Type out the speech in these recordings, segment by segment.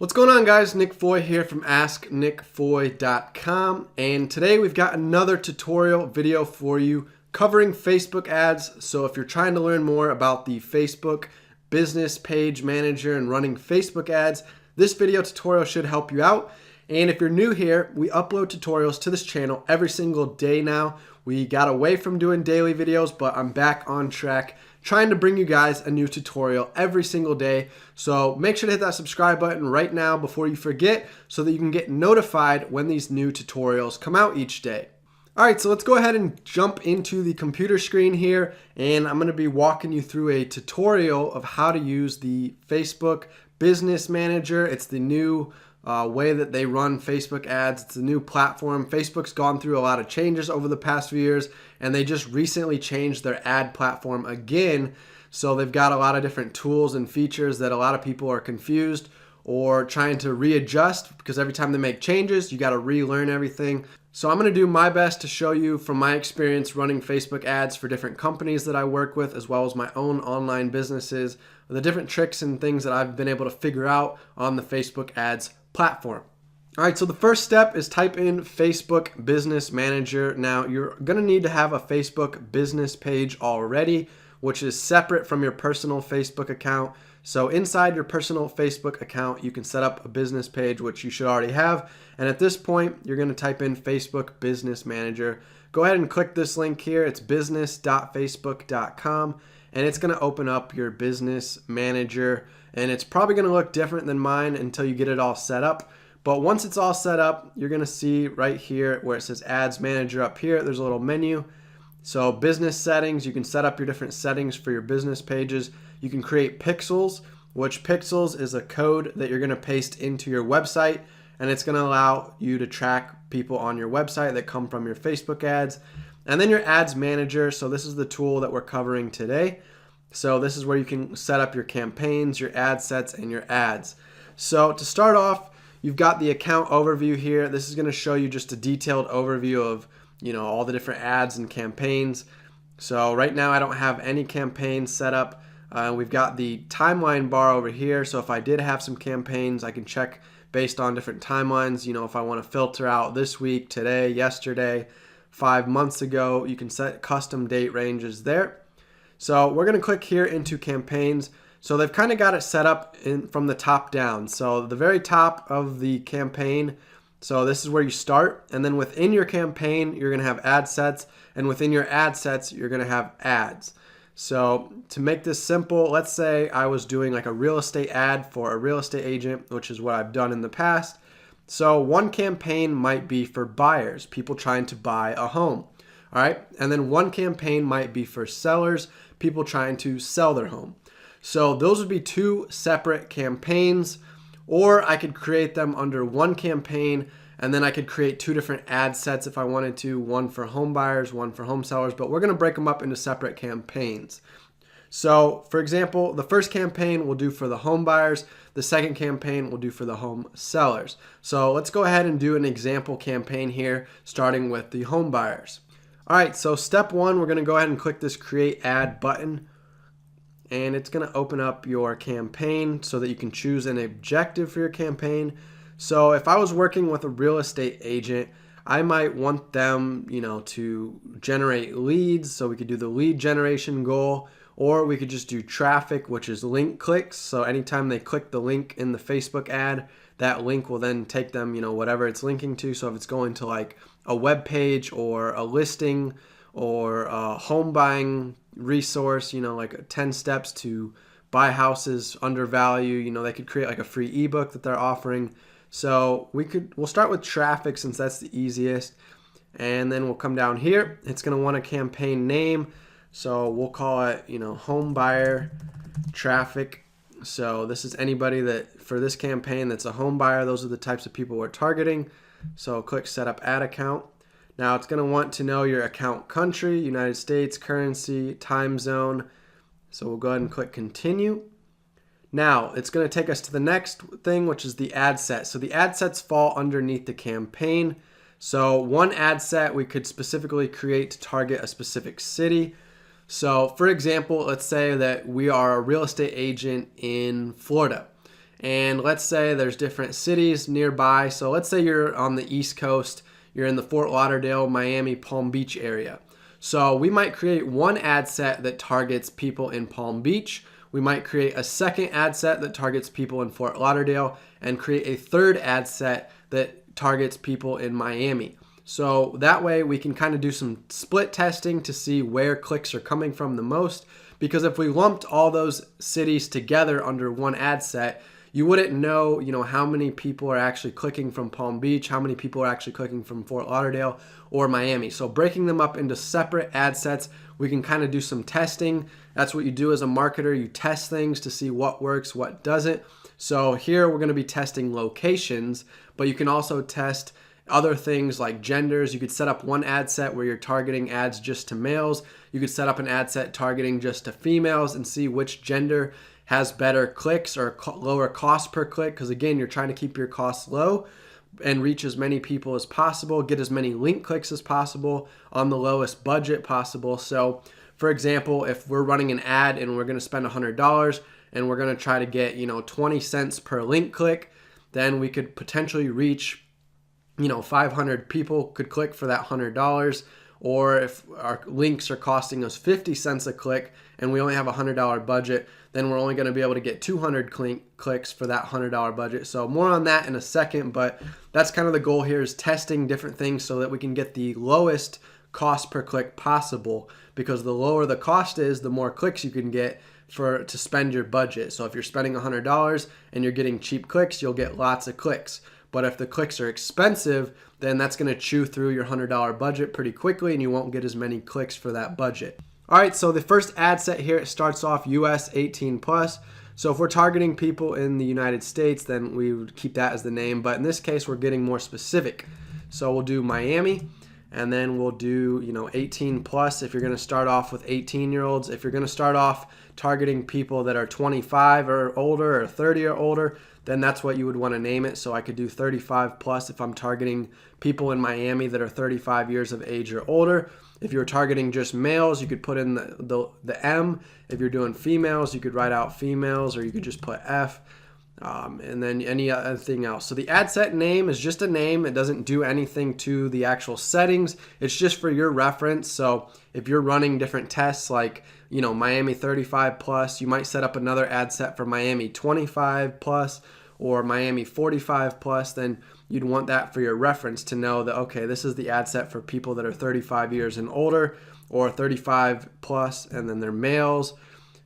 What's going on, guys? Nick Foy here from asknickfoy.com, and today we've got another tutorial video for you covering Facebook ads. So if you're trying to learn more about the Facebook business page manager and running Facebook ads, this video tutorial should help you out. And if you're new here, we upload tutorials to this channel every single day now. We got away from doing daily videos, but I'm back on track trying to bring you guys a new tutorial every single day. So make sure to hit that subscribe button right now before you forget so that you can get notified when these new tutorials come out each day. All right, so let's go ahead and jump into the computer screen here, and I'm going to be walking you through a tutorial of how to use the Facebook Business Manager. It's the new way that they run Facebook ads. It's a new platform. Facebook's gone through a lot of changes over the past few years, and they just recently changed their ad platform again. So they've got a lot of different tools and features that a lot of people are confused or trying to readjust, because every time they make changes, you got to relearn everything. So I'm going to do my best to show you from my experience running Facebook ads for different companies that I work with, as well as my own online businesses, the different tricks and things that I've been able to figure out on the Facebook ads platform. All right, so the first step is type in Facebook Business Manager. Now, you're going to need to have a Facebook business page already, which is separate from your personal Facebook account. So inside your personal Facebook account, you can set up a business page, which you should already have. And at this point, you're going to type in Facebook Business Manager. Go ahead and click this link here. It's business.facebook.com, and it's going to open up your business manager. And it's probably going to look different than mine until you get it all set up. But once it's all set up, you're going to see right here where it says Ads Manager up here, there's a little menu. So business settings, you can set up your different settings for your business pages. You can create pixels, which pixels is a code that you're going to paste into your website, and it's going to allow you to track people on your website that come from your Facebook ads. And then your Ads Manager, so this is the tool that we're covering today. So this is where you can set up your campaigns, your ad sets, and your ads. So to start off, you've got the account overview here. This is going to show you just a detailed overview of, all the different ads and campaigns. So right now I don't have any campaigns set up. We've got the timeline bar over here. So if I did have some campaigns, I can check based on different timelines. If I want to filter out this week, today, yesterday, 5 months ago, you can set custom date ranges there. So we're going to click here into campaigns. So they've kind of got it set up from the top down. So the very top of the campaign, so this is where you start. And then within your campaign, you're going to have ad sets. And within your ad sets, you're going to have ads. So to make this simple, let's say I was doing like a real estate ad for a real estate agent, which is what I've done in the past. So one campaign might be for buyers, people trying to buy a home. All right. And then one campaign might be for sellers, people trying to sell their home. So those would be two separate campaigns, or I could create them under one campaign, and then I could create two different ad sets if I wanted to, one for home buyers, one for home sellers, but we're going to break them up into separate campaigns. So for example, the first campaign we'll do for the home buyers, the second campaign we'll do for the home sellers. So let's go ahead and do an example campaign here, starting with the home buyers. All right, so step one, we're going to go ahead and click this Create Ad button, and it's going to open up your campaign so that you can choose an objective for your campaign. So if I was working with a real estate agent, I might want them, to generate leads, so we could do the lead generation goal, or we could just do traffic, which is link clicks. So anytime they click the link in the Facebook ad, that link will then take them, whatever it's linking to. So if it's going to like a web page or a listing or a home buying resource, like 10 steps to buy houses under value, they could create like a free ebook that they're offering. So we'll start with traffic since that's the easiest. And then we'll come down here. It's going to want a campaign name. So we'll call it, home buyer traffic. So this is anybody that for this campaign that's a home buyer. Those are the types of people we're targeting. So click set up ad account. Now it's going to want to know your account country, United States, currency, time zone. So we'll go ahead and click continue. Now it's going to take us to the next thing, which is the ad set. So the ad sets fall underneath the campaign. So one ad set we could specifically create to target a specific city. So for example, let's say that we are a real estate agent in Florida. And let's say there's different cities nearby. So let's say you're on the East Coast, you're in the Fort Lauderdale, Miami, Palm Beach area. So we might create one ad set that targets people in Palm Beach. We might create a second ad set that targets people in Fort Lauderdale, and create a third ad set that targets people in Miami. So that way we can kind of do some split testing to see where clicks are coming from the most. Because if we lumped all those cities together under one ad set, you wouldn't know, how many people are actually clicking from Palm Beach, how many people are actually clicking from Fort Lauderdale or Miami. So breaking them up into separate ad sets, we can kind of do some testing. That's what you do as a marketer. You test things to see what works, what doesn't. So here we're going to be testing locations, but you can also test other things like genders. You could set up one ad set where you're targeting ads just to males. You could set up an ad set targeting just to females and see which gender has better clicks or lower cost per click, because again, you're trying to keep your costs low and reach as many people as possible, get as many link clicks as possible on the lowest budget possible. So for example, if we're running an ad and we're going to spend $100 and we're going to try to get 20 cents per link click, then we could potentially reach 500 people could click for that $100. Or if our links are costing us 50 cents a click and we only have a $100 budget, then we're only going to be able to get 200 clicks for that $100 budget. So more on that in a second, but that's kind of the goal here, is testing different things so that we can get the lowest cost per click possible, because the lower the cost is, the more clicks you can get to spend your budget. So if you're spending $100 and you're getting cheap clicks, you'll get lots of clicks. But if the clicks are expensive, then that's going to chew through your $100 budget pretty quickly and you won't get as many clicks for that budget. All right, so the first ad set here, it starts off US 18 plus. So if we're targeting people in the United States, then we would keep that as the name. But in this case, we're getting more specific. So we'll do Miami, and then we'll do 18 plus if you're going to start off with 18-year-olds. If you're going to start off targeting people that are 25 or older or 30 or older, then that's what you would want to name it. So I could do 35 plus if I'm targeting people in Miami that are 35 years of age or older. If you're targeting just males, you could put in the M. If you're doing females, you could write out females, or you could just put F. And then any other thing else. So the ad set name is just a name. It doesn't do anything to the actual settings. It's just for your reference. So if you're running different tests like, Miami 35 plus, you might set up another ad set for Miami 25 plus or Miami 45 plus. Then you'd want that for your reference to know that, okay, this is the ad set for people that are 35 years and older, or 35 plus, and then they're males,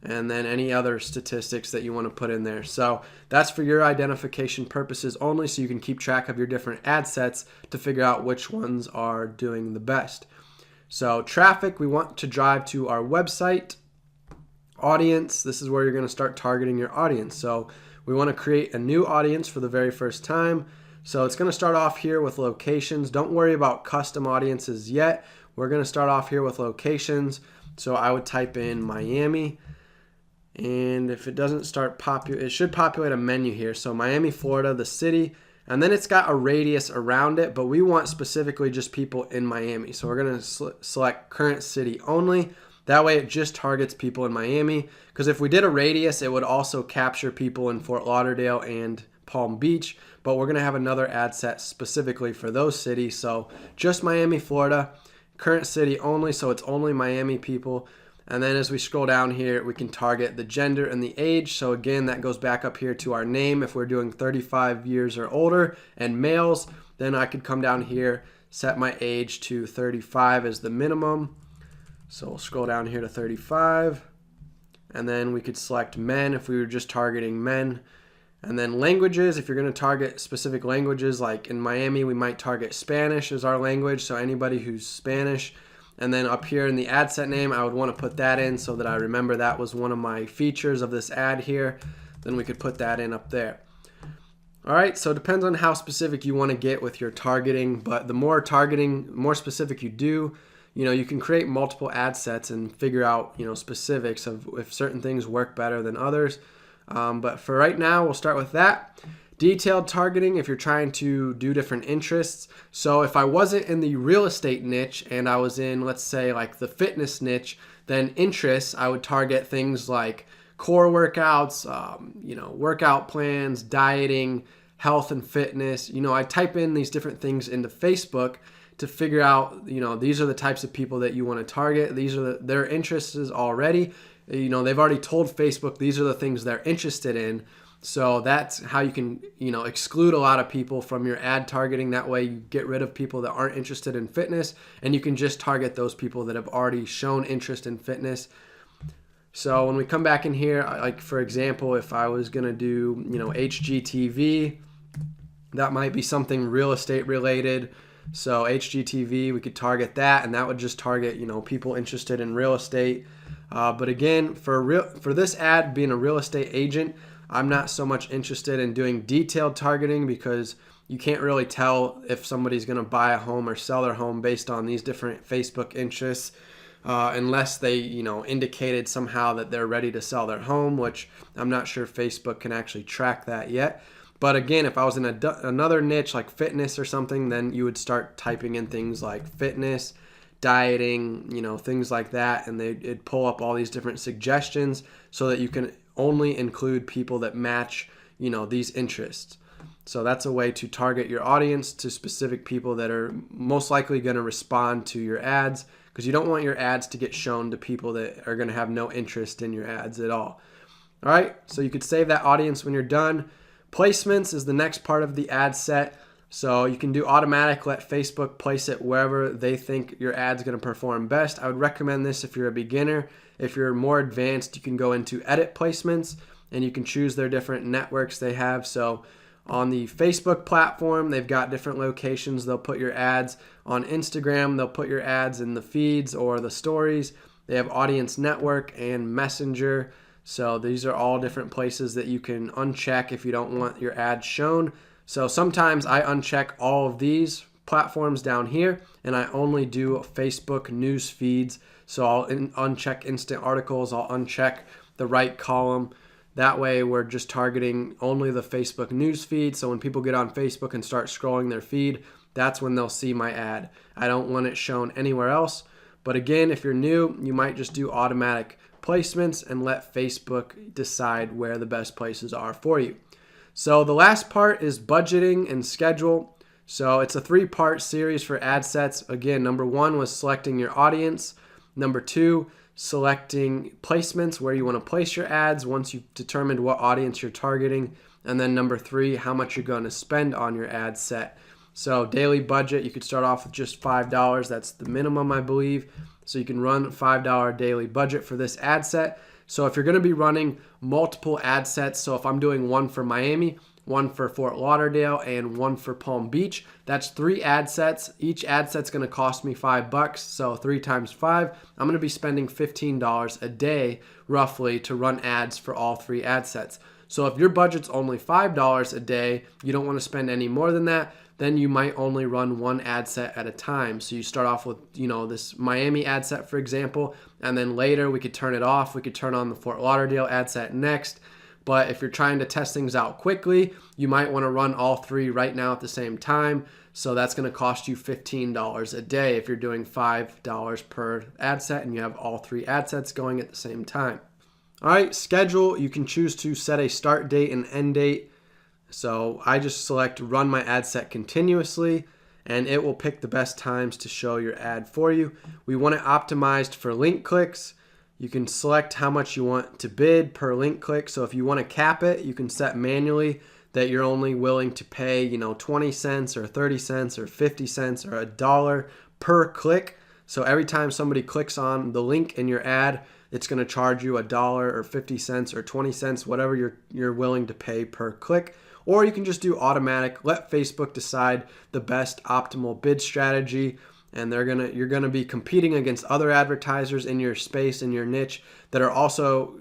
and then any other statistics that you want to put in there. So that's for your identification purposes only, so you can keep track of your different ad sets to figure out which ones are doing the best. So traffic, we want to drive to our website. Audience, this is where you're going to start targeting your audience. So we want to create a new audience for the very first time. So it's going to start off here with locations. Don't worry about custom audiences yet. We're going to start off here with locations. So I would type in Miami. And if it doesn't start it should populate a menu here. So Miami, Florida, the city, and then it's got a radius around it, but we want specifically just people in Miami. So we're going to select current city only. That way it just targets people in Miami, because if we did a radius, it would also capture people in Fort Lauderdale and Palm Beach, but we're going to have another ad set specifically for those cities. So just Miami, Florida, current city only, so it's only Miami people. And then as we scroll down here, we can target the gender and the age. So again, that goes back up here to our name. If we're doing 35 years or older and males, then I could come down here, set my age to 35 as the minimum. So we'll scroll down here to 35. And then we could select men if we were just targeting men. And then languages, if you're going to target specific languages, like in Miami, we might target Spanish as our language. So anybody who's Spanish. And then up here in the ad set name, I would want to put that in so that I remember that was one of my features of this ad here. Then we could put that in up there. All right, so it depends on how specific you want to get with your targeting, but the more targeting, more specific you do, you can create multiple ad sets and figure out, specifics of if certain things work better than others. But for right now, we'll start with that. Detailed targeting, if you're trying to do different interests. So if I wasn't in the real estate niche and I was in, let's say, like the fitness niche, then interests, I would target things like core workouts, workout plans, dieting, health and fitness. I type in these different things into Facebook to figure out, these are the types of people that you want to target. These are their interests already. They've already told Facebook these are the things they're interested in. So that's how you can, exclude a lot of people from your ad targeting. That way you get rid of people that aren't interested in fitness, and you can just target those people that have already shown interest in fitness. So when we come back in here, like for example, if I was going to do, HGTV, that might be something real estate related. So HGTV, we could target that, and that would just target, people interested in real estate. But again, for this ad being a real estate agent, I'm not so much interested in doing detailed targeting because you can't really tell if somebody's going to buy a home or sell their home based on these different Facebook interests, unless they, indicated somehow that they're ready to sell their home, which I'm not sure Facebook can actually track that yet. But again, if I was in another niche like fitness or something, then you would start typing in things like fitness, dieting, things like that, and it'd pull up all these different suggestions so that you can only include people that match, these interests. So that's a way to target your audience to specific people that are most likely going to respond to your ads, because you don't want your ads to get shown to people that are going to have no interest in your ads at all. All right, so you could save that audience when you're done. Placements is the next part of the ad set. So you can do automatic, let Facebook place it wherever they think your ad's going to perform best. I would recommend this if you're a beginner. If you're more advanced, you can go into edit placements and you can choose their different networks they have. So on the Facebook platform, they've got different locations. They'll put your ads on Instagram. They'll put your ads in the feeds or the stories. They have Audience Network and Messenger. So these are all different places that you can uncheck if you don't want your ads shown. So sometimes I uncheck all of these platforms down here, and I only do Facebook news feeds. So I'll uncheck instant articles. I'll uncheck the right column. That way we're just targeting only the Facebook news feed. So when people get on Facebook and start scrolling their feed, that's when they'll see my ad. I don't want it shown anywhere else. But again, if you're new, you might just do automatic placements and let Facebook decide where the best places are for you. So the last part is budgeting and schedule. So it's a 3-part series for ad sets. Again, number 1 was selecting your audience. Number 2, selecting placements, where you want to place your ads once you've determined what audience you're targeting. And then number 3, how much you're going to spend on your ad set. So daily budget, you could start off with just $5. That's the minimum, I believe. So you can run a $5 daily budget for this ad set. So if you're going to be running multiple ad sets, so if I'm doing one for Miami, one for Fort Lauderdale, and one for Palm Beach, that's 3 ad sets. Each ad set's going to cost me $5. So 3 times 5, I'm going to be spending $15 a day roughly to run ads for all 3 ad sets. So if your budget's only $5 a day, you don't want to spend any more than that, then you might only run 1 ad set at a time. So you start off with, this Miami ad set, for example, and then later we could turn it off. We could turn on the Fort Lauderdale ad set next. But if you're trying to test things out quickly, you might want to run all 3 right now at the same time. So that's going to cost you $15 a day if you're doing $5 per ad set and you have all 3 ad sets going at the same time. All right, schedule. You can choose to set a start date and end date. So I just select run my ad set continuously, and it will pick the best times to show your ad for you. We want it optimized for link clicks. You can select how much you want to bid per link click. So if you want to cap it, you can set manually that you're only willing to pay, 20 cents or 30 cents or 50 cents or $1 per click. So every time somebody clicks on the link in your ad, it's going to charge you $1 or 50 cents or 20 cents, whatever you're willing to pay per click. Or you can just do automatic, let Facebook decide the best optimal bid strategy, and you're gonna be competing against other advertisers in your space, in your niche, that are also,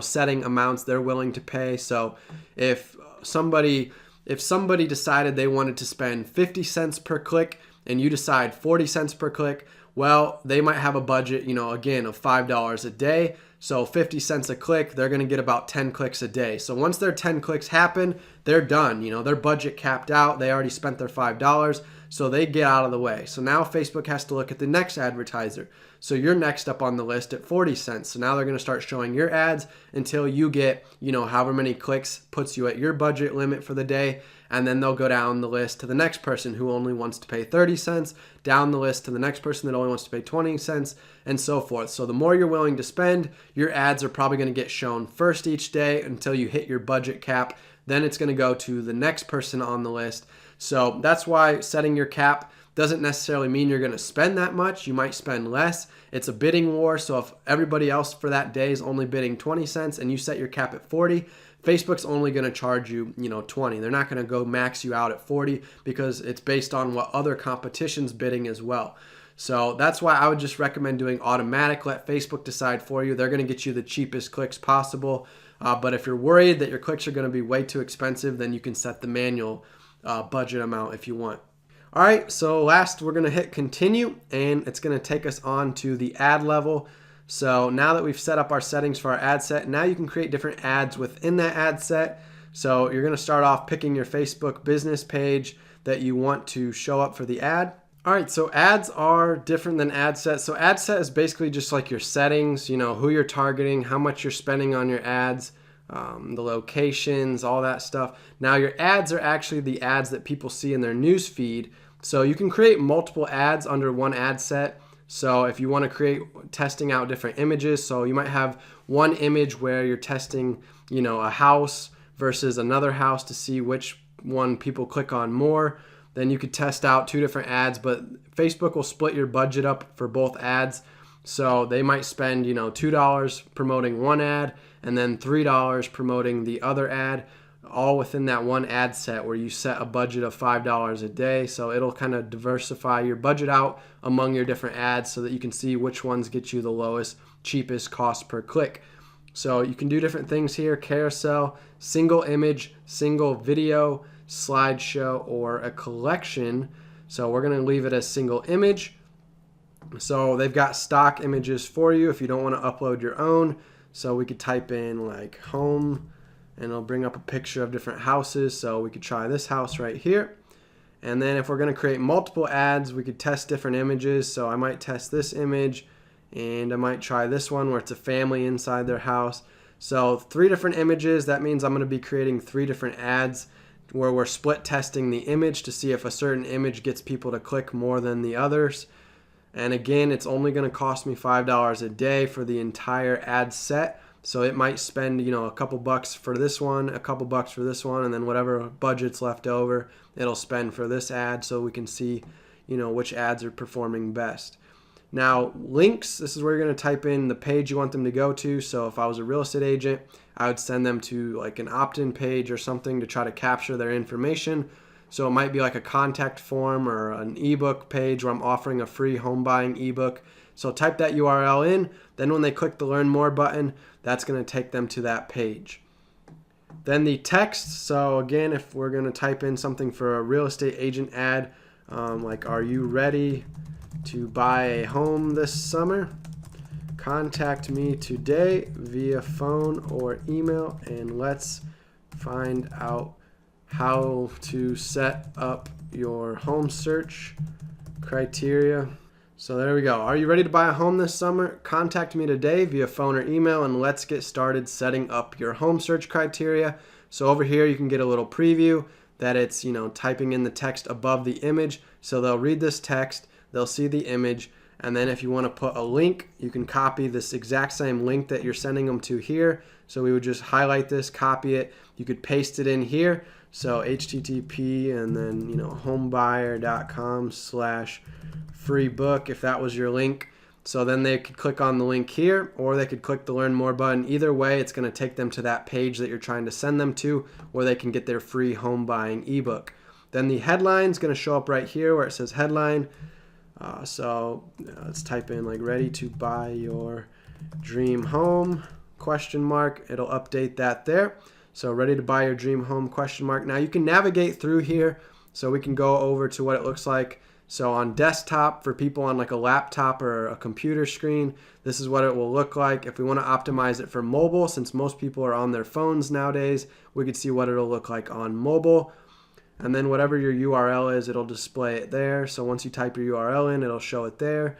setting amounts they're willing to pay. So if somebody decided they wanted to spend 50 cents per click and you decide 40 cents per click, well, they might have a budget, again, of $5 a day. So 50 cents a click, they're going to get about 10 clicks a day. So once their 10 clicks happen, they're done. Their budget capped out. They already spent their $5. So they get out of the way. So now Facebook has to look at the next advertiser. So you're next up on the list at 40 cents. So now they're going to start showing your ads until you get, however many clicks puts you at your budget limit for the day. And then they'll go down the list to the next person who only wants to pay 30 cents, down the list to the next person that only wants to pay 20 cents, and so forth. So the more you're willing to spend, your ads are probably going to get shown first each day until you hit your budget cap. Then it's going to go to the next person on the list. So that's why setting your cap doesn't necessarily mean you're going to spend that much. You might spend less. It's a bidding war. So if everybody else for that day is only bidding 20 cents and you set your cap at 40, Facebook's only going to charge you, 20. They're not going to go max you out at 40 because it's based on what other competition's bidding as well. So that's why I would just recommend doing automatic. Let Facebook decide for you. They're going to get you the cheapest clicks possible. But if you're worried that your clicks are going to be way too expensive, then you can set the manual budget amount if you want. All right, so last we're going to hit continue, and it's going to take us on to the ad level. So now that we've set up our settings for our ad set, now you can create different ads within that ad set. So you're going to start off picking your Facebook business page that you want to show up for the ad. All right, so ads are different than ad set. So ad set is basically just like your settings, who you're targeting, how much you're spending on your ads, the locations, all that stuff. Now your ads are actually the ads that people see in their news feed. So you can create multiple ads under one ad set. So if you want to create testing out different images, so you might have one image where you're testing, a house versus another house to see which one people click on more. Then you could test out 2 different ads, but Facebook will split your budget up for both ads. So they might spend, $2 promoting one ad and then $3 promoting the other ad, all within that one ad set where you set a budget of $5 a day. So it'll kind of diversify your budget out among your different ads so that you can see which ones get you the lowest, cheapest cost per click. So you can do different things here: carousel, single image, single video, slideshow, or a collection. So we're going to leave it as single image. So they've got stock images for you if you don't want to upload your own. So we could type in like home, and it'll bring up a picture of different houses. So we could try this house right here. And then if we're going to create multiple ads, we could test different images. So I might test this image, and I might try this one where it's a family inside their house. So 3 different images. That means I'm going to be creating 3 different ads where we're split testing the image to see if a certain image gets people to click more than the others. And again, it's only going to cost me $5 a day for the entire ad set. So it might spend, a couple bucks for this one, a couple bucks for this one, and then whatever budget's left over, it'll spend for this ad so we can see, which ads are performing best. Now, links, this is where you're going to type in the page you want them to go to. So if I was a real estate agent, I would send them to like an opt-in page or something to try to capture their information. So it might be like a contact form or an ebook page where I'm offering a free home buying ebook. So type that URL in. Then when they click the Learn More button, that's going to take them to that page. Then the text. So again, if we're going to type in something for a real estate agent ad, like, are you ready to buy a home this summer? Contact me today via phone or email, and let's find out how to set up your home search criteria. So there we go. Are you ready to buy a home this summer? Contact me today via phone or email, and let's get started setting up your home search criteria. So over here you can get a little preview that it's, typing in the text above the image. So they'll read this text, they'll see the image, and then if you want to put a link, you can copy this exact same link that you're sending them to here. So we would just highlight this, copy it. You could paste it in here. So HTTP and then, homebuyer.com/free book if that was your link. So then they could click on the link here, or they could click the Learn More button. Either way, it's going to take them to that page that you're trying to send them to, where they can get their free home buying ebook. Then the headline is going to show up right here where it says headline. Let's type in like ready to buy your dream home ? It'll update that there. So ready to buy your dream home ? Now you can navigate through here, so we can go over to what it looks like. So on desktop, for people on like a laptop or a computer screen, this is what it will look like. If we want to optimize it for mobile, since most people are on their phones nowadays, we could see what it'll look like on mobile. And then whatever your URL is, it'll display it there. So once you type your URL in, it'll show it there.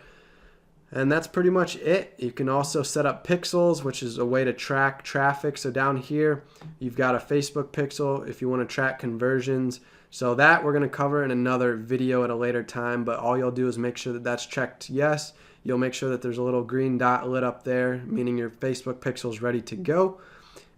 And that's pretty much it. You can also set up pixels, which is a way to track traffic. So down here, you've got a Facebook pixel if you want to track conversions. So that we're going to cover in another video at a later time, but all you'll do is make sure that that's checked yes. You'll make sure that there's a little green dot lit up there, meaning your Facebook pixel is ready to go.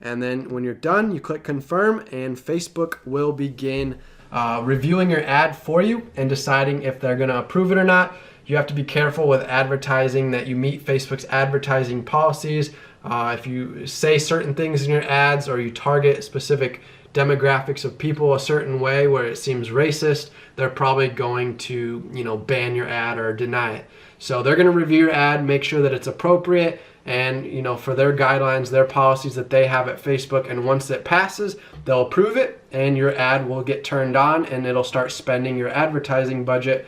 And then when you're done, you click confirm, and Facebook will begin reviewing your ad for you and deciding if they're going to approve it or not. You have to be careful with advertising that you meet Facebook's advertising policies. If you say certain things in your ads or you target specific demographics of people a certain way where it seems racist, they're probably going to, ban your ad or deny it. So they're going to review your ad, make sure that it's appropriate, and for their guidelines, their policies that they have at Facebook, and once it passes, they'll approve it and your ad will get turned on and it'll start spending your advertising budget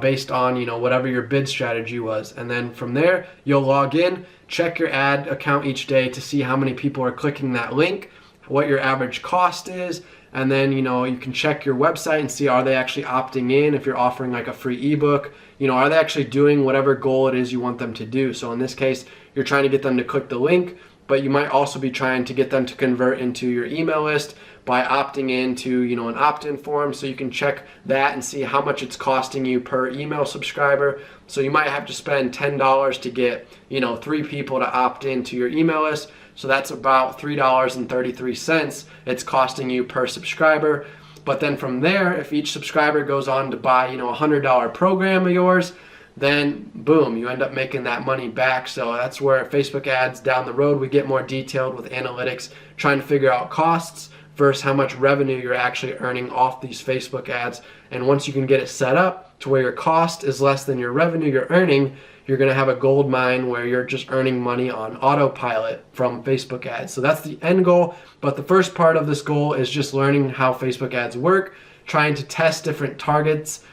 based on whatever your bid strategy was. And then from there, you'll log in, check your ad account each day to see how many people are clicking that link, what your average cost is, and then you can check your website and see, are they actually opting in? If you're offering like a free ebook, are they actually doing whatever goal it is you want them to do? So in this case, you're trying to get them to click the link, but you might also be trying to get them to convert into your email list by opting into an opt-in form. So you can check that and see how much it's costing you per email subscriber. So you might have to spend $10 to get 3 people to opt into your email list. So that's about $3.33 it's costing you per subscriber. But then from there, if each subscriber goes on to buy a $100 program of yours, then boom, you end up making that money back. So that's where Facebook ads down the road, we get more detailed with analytics, trying to figure out costs versus how much revenue you're actually earning off these Facebook ads. And once you can get it set up to where your cost is less than your revenue you're earning, you're going to have a gold mine where you're just earning money on autopilot from Facebook ads. So that's the end goal. But the first part of this goal is just learning how Facebook ads work, trying to test different targets,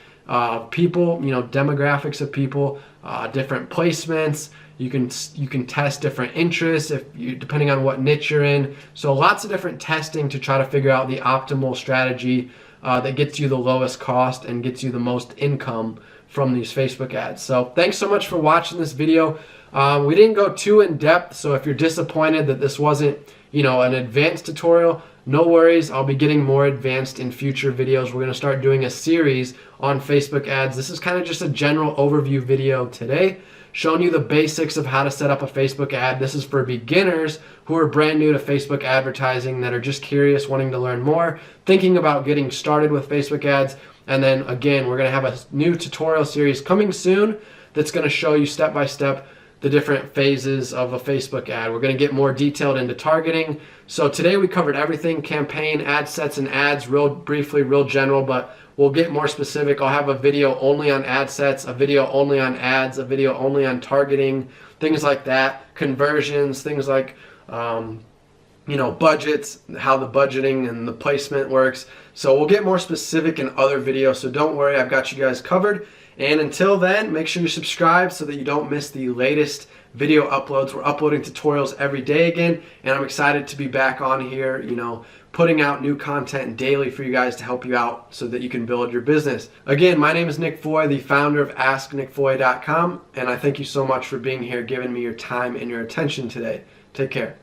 people, demographics of people, different placements. You can test different interests depending on what niche you're in. So lots of different testing to try to figure out the optimal strategy that gets you the lowest cost and gets you the most income from these Facebook ads. So thanks so much for watching this video. We didn't go too in depth, so if you're disappointed that this wasn't an advanced tutorial, no worries. I'll be getting more advanced in future videos. We're going to start doing a series on Facebook ads. This is kind of just a general overview video today, showing you the basics of how to set up a Facebook ad. This is for beginners who are brand new to Facebook advertising, that are just curious, wanting to learn more, thinking about getting started with Facebook ads. And then again, we're going to have a new tutorial series coming soon that's going to show you step by step the different phases of a Facebook ad. We're going to get more detailed into targeting. So today we covered everything: campaign, ad sets, and ads, real briefly, real general, but we'll get more specific. I'll have a video only on ad sets, a video only on ads, a video only on targeting, things like that, conversions, things like budgets, how the budgeting and the placement works. So we'll get more specific in other videos, so don't worry, I've got you guys covered. And until then, make sure you subscribe so that you don't miss the latest video uploads. We're uploading tutorials every day again, and I'm excited to be back on here, putting out new content daily for you guys to help you out so that you can build your business. Again, my name is Nick Foy, the founder of AskNickFoy.com, and I thank you so much for being here, giving me your time and your attention today. Take care.